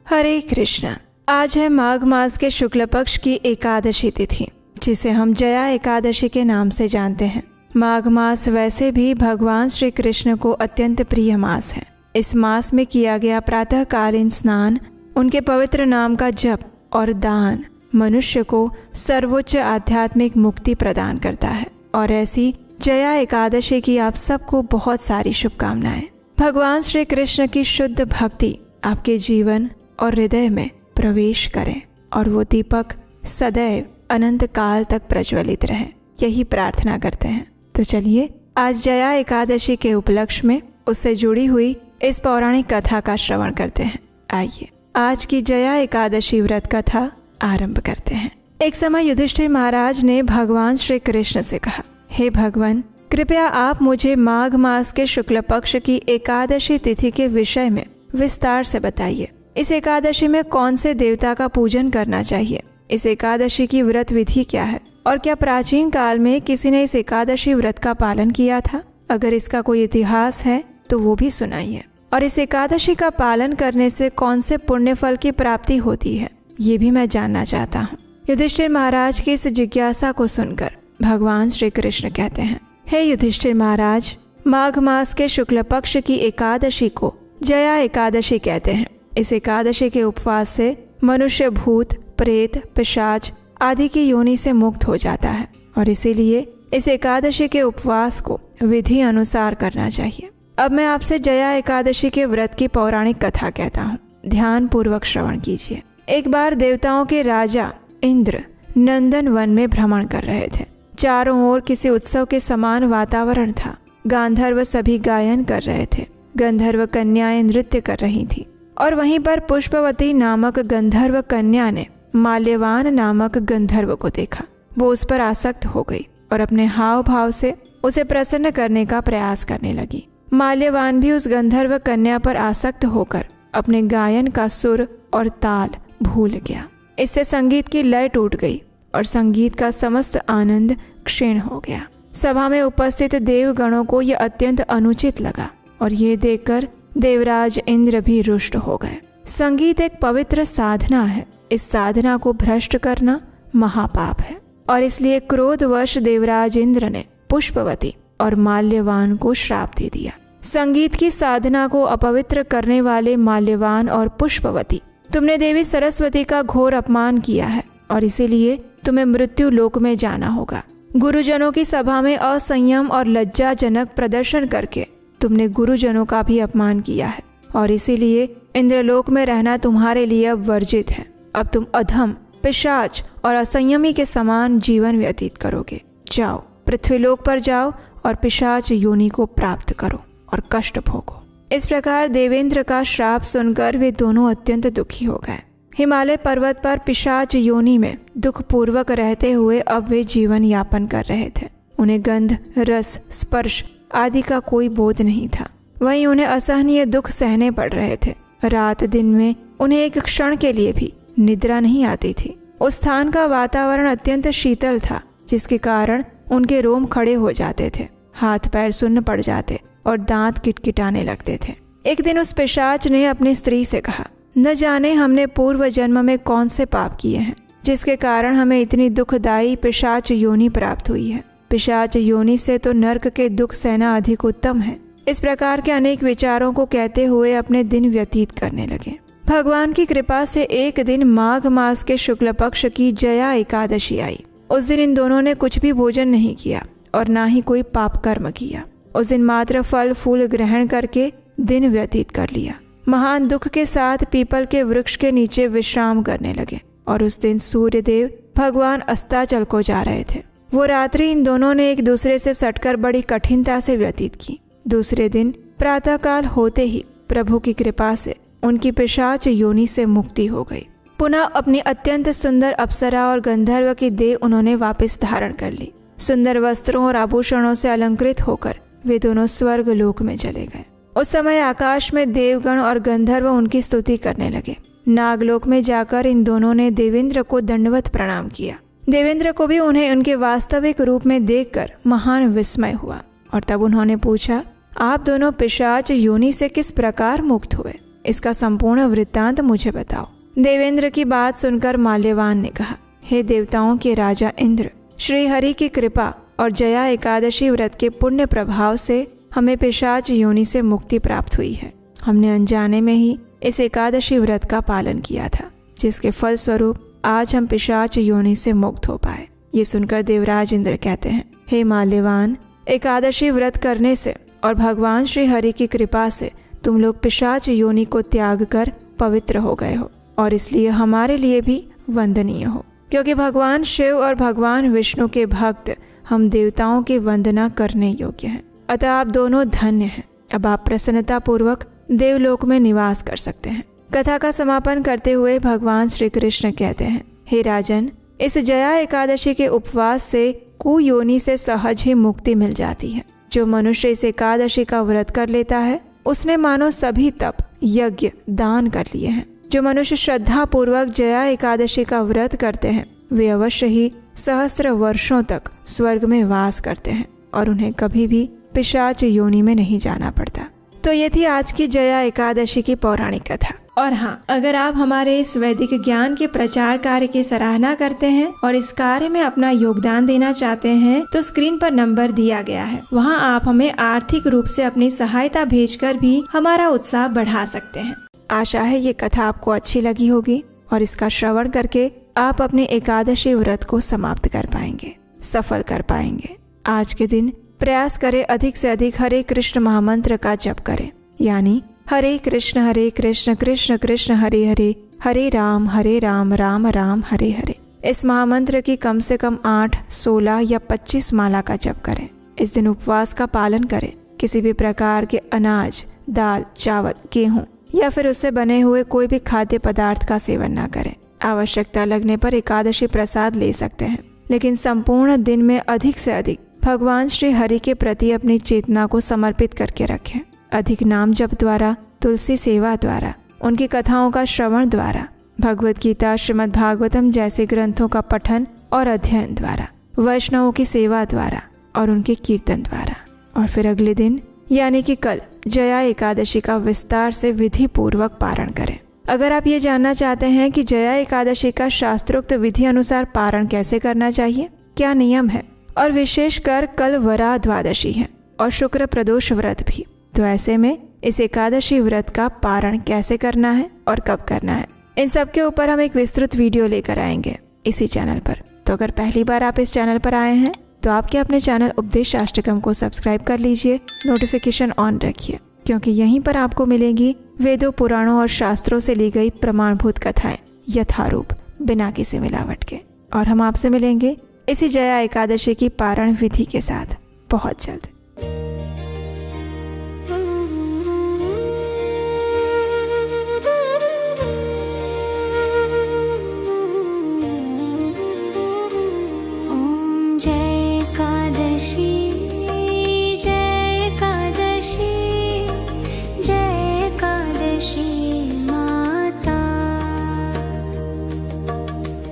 हरे कृष्ण। आज है माघ मास के शुक्ल पक्ष की एकादशी तिथि, जिसे हम जया एकादशी के नाम से जानते हैं। माघ मास वैसे भी भगवान श्री कृष्ण को अत्यंत प्रिय मास है। इस मास में किया गया प्रातःकालीन स्नान, उनके पवित्र नाम का जप और दान मनुष्य को सर्वोच्च आध्यात्मिक मुक्ति प्रदान करता है। और ऐसी जया एकादशी की आप सबको बहुत सारी शुभकामनाएं। भगवान श्री कृष्ण की शुद्ध भक्ति आपके जीवन और हृदय में प्रवेश करें और वो दीपक सदैव अनंत काल तक प्रज्वलित रहे, यही प्रार्थना करते हैं। तो चलिए आज जया एकादशी के उपलक्ष्य में उससे जुड़ी हुई इस पौराणिक कथा का श्रवण करते हैं। आइए आज की जया एकादशी व्रत कथा आरंभ करते हैं। एक समय युधिष्ठिर महाराज ने भगवान श्री कृष्ण से कहा, हे भगवान, कृपया आप मुझे माघ मास के शुक्ल पक्ष की एकादशी तिथि के विषय में विस्तार से बताइए। इस एकादशी में कौन से देवता का पूजन करना चाहिए? इस एकादशी की व्रत विधि क्या है? और क्या प्राचीन काल में किसी ने इस एकादशी व्रत का पालन किया था? अगर इसका कोई इतिहास है तो वो भी सुनाइए। और इस एकादशी का पालन करने से कौन से पुण्य फल की प्राप्ति होती है, ये भी मैं जानना चाहता हूँ। युधिष्ठिर महाराज की इस जिज्ञासा को सुनकर भगवान श्री कृष्ण कहते हैं, हे युधिष्ठिर महाराज, माघ मास के शुक्ल पक्ष की एकादशी को जया एकादशी कहते हैं। इस एकादशी के उपवास से मनुष्य भूत, प्रेत, पिशाच आदि की योनि से मुक्त हो जाता है और इसीलिए इस एकादशी के उपवास को विधि अनुसार करना चाहिए। अब मैं आपसे जया एकादशी के व्रत की पौराणिक कथा कहता हूँ, ध्यान पूर्वक श्रवण कीजिए। एक बार देवताओं के राजा इंद्र नंदन वन में भ्रमण कर रहे थे। चारों ओर किसी उत्सव के समान वातावरण था। गांधर्व सभी गायन कर रहे थे, गंधर्व कन्याएं नृत्य कर रही थी और वहीं पर पुष्पवती नामक गंधर्व कन्या ने माल्यवान नामक गंधर्व को देखा। वो उस पर आसक्त हो गई और अपने हाव भाव से उसे प्रसन्न करने का प्रयास करने लगी। माल्यवान भी उस गंधर्व कन्या पर आसक्त होकर अपने गायन का सुर और ताल भूल गया। इससे संगीत की लय टूट गई और संगीत का समस्त आनंद क्षीण हो गया। सभा में उपस्थित देवगणों को यह अत्यंत अनुचित लगा और ये देखकर देवराज इंद्र भी रुष्ट हो गए। संगीत एक पवित्र साधना है। इस साधना को भ्रष्ट करना महापाप है और इसलिए क्रोधवश देवराज इंद्र ने पुष्पवती और माल्यवान को श्राप दे दिया। संगीत की साधना को अपवित्र करने वाले माल्यवान और पुष्पवती, तुमने देवी सरस्वती का घोर अपमान किया है और इसीलिए तुम्हें मृत्यु लोक में जाना होगा। गुरुजनों की सभा में असंयम और लज्जाजनक प्रदर्शन करके तुमने गुरुजनों का भी अपमान किया है और इसीलिए इंद्रलोक में रहना तुम्हारे लिए अब वर्जित है। अब तुम अधम, पिशाच और असंयमी के समान जीवन व्यतीत करोगे। जाओ, पृथ्वीलोक पर जाओ और पिशाच योनि को प्राप्त करो और कष्ट भोगो। इस प्रकार देवेंद्र का श्राप सुनकर वे दोनों अत्यंत दुखी हो गए। हिमालय पर्वत पर पिशाच योनि में दुख पूर्वक रहते हुए अब वे जीवन यापन कर रहे थे। उन्हें गंध, रस, स्पर्श आदि का कोई बोध नहीं था। वहीं उन्हें असहनीय दुख सहने पड़ रहे थे। रात दिन में उन्हें एक क्षण के लिए भी निद्रा नहीं आती थी। उस स्थान का वातावरण अत्यंत शीतल था, जिसके कारण उनके रोम खड़े हो जाते थे, हाथ पैर सुन्न पड़ जाते और दांत किटकिटाने लगते थे। एक दिन उस पिशाच ने अपनी स्त्री से कहा, न जाने हमने पूर्व जन्म में कौन से पाप किए हैं, जिसके कारण हमें इतनी दुखदायी पिशाच योनि प्राप्त हुई है। पिशाच योनि से तो नर्क के दुख सहना अधिक उत्तम है। इस प्रकार के अनेक विचारों को कहते हुए अपने दिन व्यतीत करने लगे। भगवान की कृपा से एक दिन माघ मास के शुक्ल पक्ष की जया एकादशी आई। उस दिन इन दोनों ने कुछ भी भोजन नहीं किया और ना ही कोई पाप कर्म किया। उस दिन मात्र फल फूल ग्रहण करके दिन व्यतीत कर लिया। महान दुख के साथ पीपल के वृक्ष के नीचे विश्राम करने लगे और उस दिन सूर्यदेव भगवान अस्ताचल को जा रहे थे। वो रात्रि इन दोनों ने एक दूसरे से सटकर बड़ी कठिनता से व्यतीत की। दूसरे दिन प्रातःकाल होते ही प्रभु की कृपा से उनकी पिशाच योनि से मुक्ति हो गई। पुनः अपनी अत्यंत सुंदर अप्सरा और गंधर्व की देह उन्होंने वापस धारण कर ली। सुंदर वस्त्रों और आभूषणों से अलंकृत होकर वे दोनों स्वर्ग लोक में चले गए। उस समय आकाश में देवगण और गंधर्व उनकी स्तुति करने लगे। नागलोक में जाकर इन दोनों ने देवेंद्र को दंडवत प्रणाम किया। देवेंद्र को भी उन्हें उनके वास्तविक रूप में देखकर महान विस्मय हुआ और तब उन्होंने पूछा, आप दोनों पिशाच योनि से किस प्रकार मुक्त हुए? इसका संपूर्ण वृत्तांत मुझे बताओ। देवेंद्र की बात सुनकर माल्यवान ने कहा, हे देवताओं के राजा इंद्र, श्री हरि की कृपा और जया एकादशी व्रत के पुण्य प्रभाव से हमें पिशाच योनि से मुक्ति प्राप्त हुई है। हमने अनजाने में ही इस एकादशी व्रत का पालन किया था, जिसके फल स्वरूप आज हम पिशाच योनि से मुक्त हो पाए। ये सुनकर देवराज इंद्र कहते हैं, हे माल्यवान, एकादशी व्रत करने से और भगवान श्री हरि की कृपा से तुम लोग पिशाच योनि को त्याग कर पवित्र हो गए हो और इसलिए हमारे लिए भी वंदनीय हो, क्योंकि भगवान शिव और भगवान विष्णु के भक्त हम देवताओं की वंदना करने योग्य हैं। अतः आप दोनों धन्य हैं। अब आप प्रसन्नता पूर्वक देवलोक में निवास कर सकते हैं। कथा का समापन करते हुए भगवान श्री कृष्ण कहते हैं, हे राजन, इस जया एकादशी के उपवास से कुयोनि से सहज ही मुक्ति मिल जाती है। जो मनुष्य इस एकादशी का व्रत कर लेता है उसने मानो सभी तप, यज्ञ, दान कर लिए हैं। जो मनुष्य श्रद्धा पूर्वक जया एकादशी का व्रत करते हैं वे अवश्य ही सहस्त्र वर्षों तक स्वर्ग में वास करते हैं और उन्हें कभी भी पिशाच योनि में नहीं जाना पड़ता। तो ये थी आज की जया एकादशी की पौराणिक कथा। और हाँ, अगर आप हमारे इस वैदिक ज्ञान के प्रचार कार्य की सराहना करते हैं और इस कार्य में अपना योगदान देना चाहते हैं तो स्क्रीन पर नंबर दिया गया है, वहाँ आप हमें आर्थिक रूप से अपनी सहायता भेजकर भी हमारा उत्साह बढ़ा सकते हैं। आशा है ये कथा आपको अच्छी लगी होगी और इसका श्रवण करके आप अपने एकादशी व्रत को समाप्त कर पाएंगे, सफल कर पाएंगे। आज के दिन प्रयास करें अधिक से अधिक हरे कृष्ण महामंत्र का जप करें, यानी हरे कृष्ण कृष्ण कृष्ण हरे हरे, हरे राम राम राम हरे हरे। इस महामंत्र की कम से कम 8, 16 या 25 माला का जप करें। इस दिन उपवास का पालन करें। किसी भी प्रकार के अनाज, दाल, चावल, गेहूं या फिर उससे बने हुए कोई भी खाद्य पदार्थ का सेवन न करें। आवश्यकता लगने पर एकादशी प्रसाद ले सकते हैं, लेकिन संपूर्ण दिन में अधिक से अधिक भगवान श्री हरि के प्रति अपनी चेतना को समर्पित करके रखें। अधिक नाम जप द्वारा, तुलसी सेवा द्वारा, उनकी कथाओं का श्रवण द्वारा, भगवत गीता, श्रीमद् भागवतम जैसे ग्रंथों का पठन और अध्ययन द्वारा, वैष्णवों की सेवा द्वारा और उनके कीर्तन द्वारा। और फिर अगले दिन यानी कि कल जया एकादशी का विस्तार से विधि पूर्वक पारण करें। अगर आप ये जानना चाहते हैं कि जया एकादशी का शास्त्रोक्त विधि अनुसार पारण कैसे करना चाहिए, क्या नियम है, और विशेषकर कल वरा द्वादशी है और शुक्र प्रदोष व्रत भी, तो ऐसे में इस एकादशी व्रत का पारण कैसे करना है और कब करना है, इन सब के ऊपर हम एक विस्तृत वीडियो लेकर आएंगे इसी चैनल पर। तो अगर पहली बार आप इस चैनल पर आए हैं तो आपके अपने चैनल उपदेशाष्टकम को सब्सक्राइब कर लीजिए, नोटिफिकेशन ऑन रखिए, क्योंकि यहीं पर आपको मिलेंगी वेदों, पुराणों और शास्त्रों से ली गई प्रमाणभूत कथाएं यथारूप, बिना किसी मिलावट के। और हम आपसे मिलेंगे इसी जया एकादशी की पारण विधि के साथ बहुत जल्द।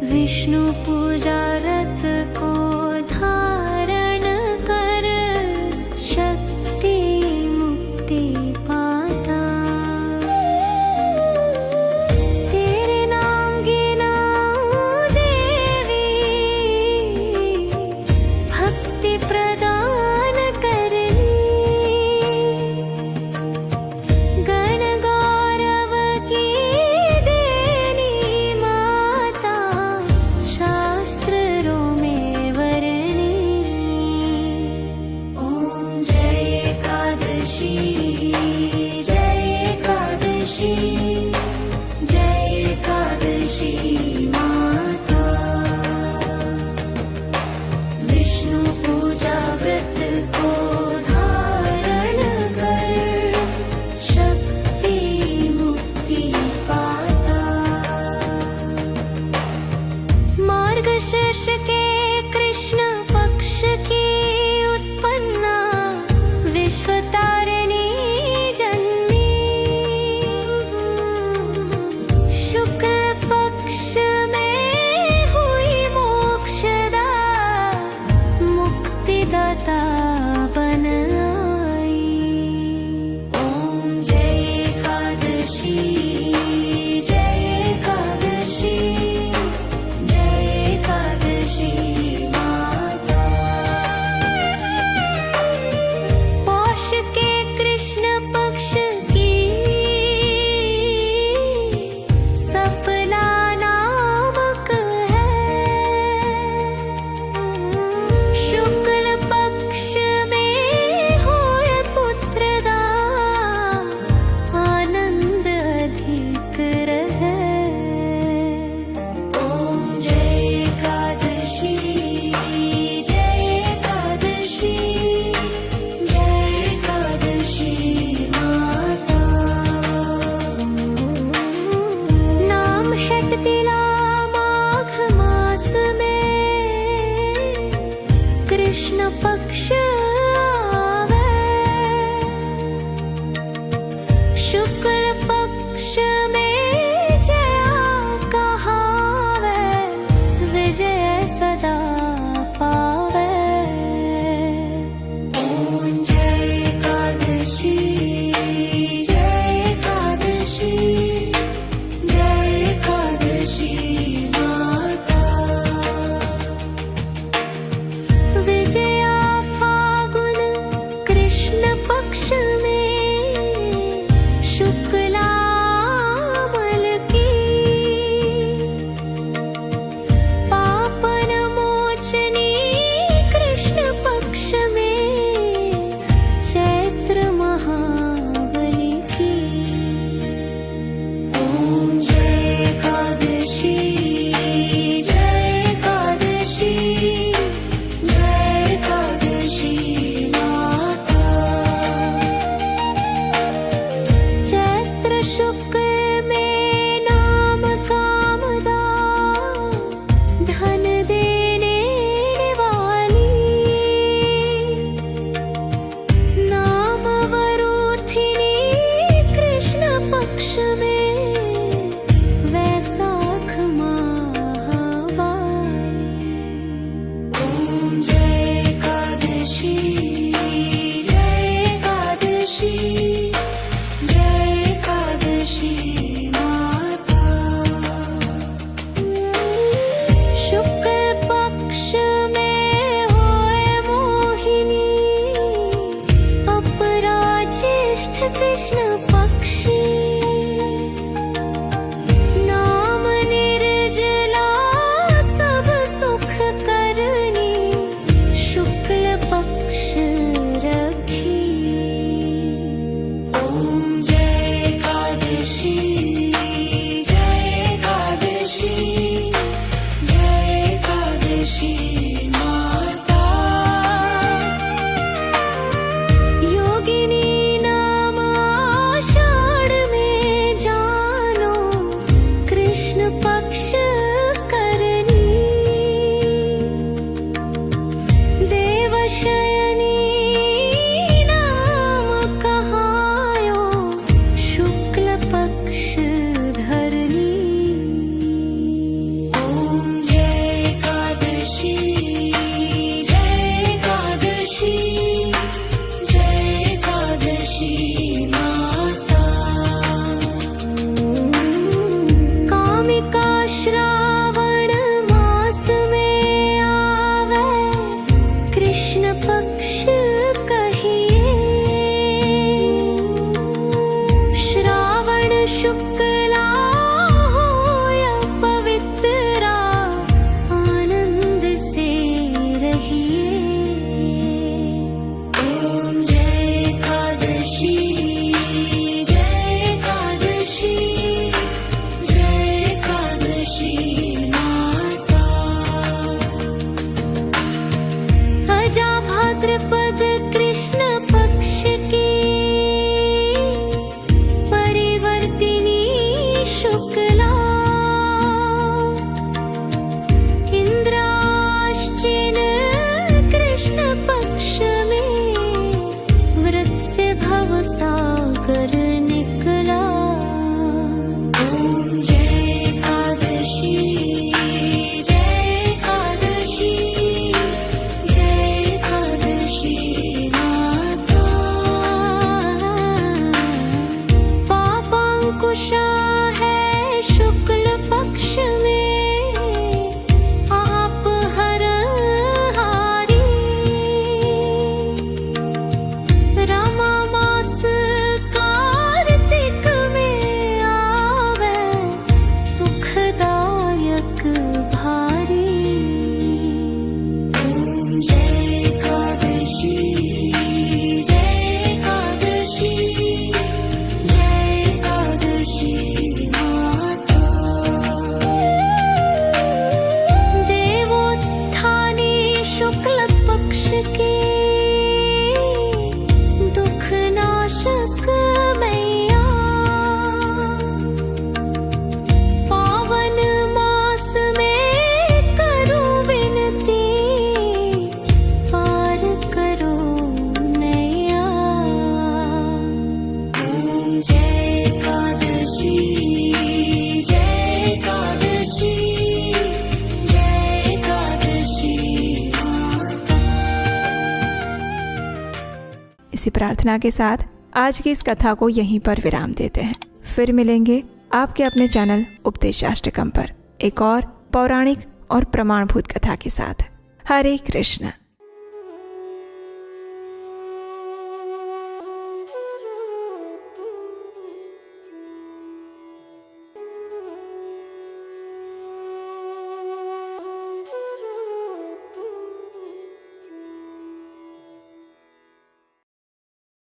विष्णु पूजा रत को धारण कर शक्ति मुक्ति पाता। तेरे नाम गिनाऊं देवी, भक्ति प्रदान करनी। गण गौरव की देनी माता, शास्त्रों में वरनी। ओम जय एकादशी, जय एकादशी, जय एकादशी माता। विष्णु पूजा व्रत को धारण कर शक्ति मुक्ति पाता। मार्गशीर्ष के कृष्ण पक्ष की उत्पन्ना विश्वतारिणी जन्मी। शुक्ल पक्ष में हुई मोक्षदा, मुक्तिदाता बन आई। ओम जय एकादशी, पेटतिला माघ मास में कृष्ण पक्ष आवे, शुक्ल पक्ष में जया कहावे, विजय सदा पावे। ओम जय एकादशी, जय एकादशी, जय एकादशी माता। विजया फागुन कृष्ण पक्ष में शुक्ला मल की, पापन मोचनी कृष्ण पक्ष में चैत्र महाबली की। ओम जय एकादशी, जय एकादशी, जय एकादशी माता। चैत्र शुक्ल में नाम कामदा, धन देने वाली, नाम वरूथिनी कृष्ण पक्ष में वैशाख महावाली। ओम जय एकादशी, जय एकादशी, जय एकादशी माता। शुक्ल पक्ष में होए मोहिनी, अपराजिष्ठ कृष्ण पक्षी, नाम निर्जला सब सुख करनी, शुक्ल पक्ष रखी। ओम जय एकादशी, जय एकादशी, जय एकादशी माता। योगिनी नाम आषाढ़ में जानो, कृष्ण पक्ष करनी, देवशयनी नाम कहायो, शुक्ल पक्ष धरनी। ओम जय एकादशी, जय एकादशी, जय एकादशी माता। कामिका श्रावण मास में आवे, कृष्ण पक्ष कहिए, श्रावण शुक्ला होय पवित्रा, आनंद से रहिए। ओम जय एकादशी, जय एकादशी, जय एकादशी इसी प्रार्थना के साथ आज की इस कथा को यहीं पर विराम देते हैं। फिर मिलेंगे आपके अपने चैनल उपदेशाष्टकम पर एक और पौराणिक और प्रमाणभूत कथा के साथ। हरे कृष्ण।